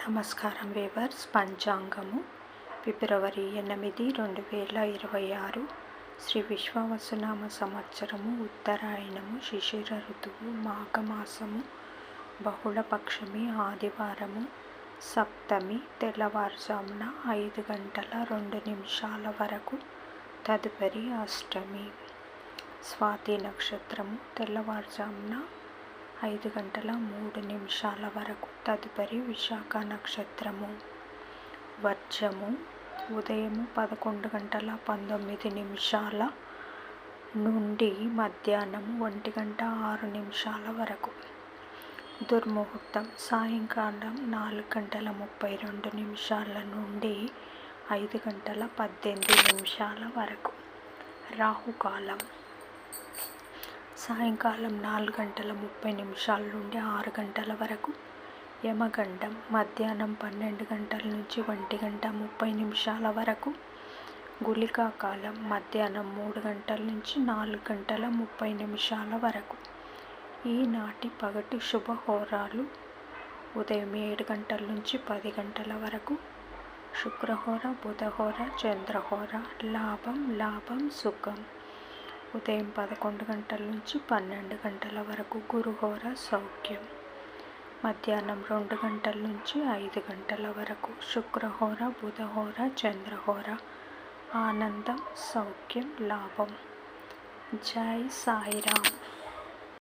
నమస్కారం వేవర్స్. పంచాంగము ఫిబ్రవరి 8, 2026 శ్రీ విశ్వావసునామ సంవత్సరము, ఉత్తరాయణము, శిశిర ఋతువు, మాఘమాసము, బహుళపక్షమి, ఆదివారము, సప్తమి, తెల్లవారుజామున 5:02 వరకు, తదుపరి అష్టమి. స్వాతి నక్షత్రము తెల్లవారుజామున 5:03 వరకు, తదుపరి విశాఖ నక్షత్రము. వర్జము ఉదయము 11:19 నుండి మధ్యాహ్నము 1:06 వరకు. దుర్ముహూర్తం సాయంకాలం 4:32 నుండి 5:18 వరకు. రాహుకాలం సాయంకాలం 4:30 నుండి 6 వరకు. యమగండం మధ్యాహ్నం 12 నుంచి 1:30 వరకు. గుళికా కాలం మధ్యాహ్నం 3 నుంచి 4:30 వరకు. ఈనాటి పగటి శుభహోరాలు ఉదయం 7 నుంచి 10 వరకు. శుక్రహోర, బుధహోర, చంద్రహోర. లాభం సుఖం ఉదయం 11 నుంచి 12 వరకు. గురుహోర సౌఖ్యం మధ్యాహ్నం 2 నుంచి 5 వరకు. శుక్రహోర, బుధహోర, చంద్రహోర. ఆనందం, సౌఖ్యం, లాభం. జై సాయిరామ్.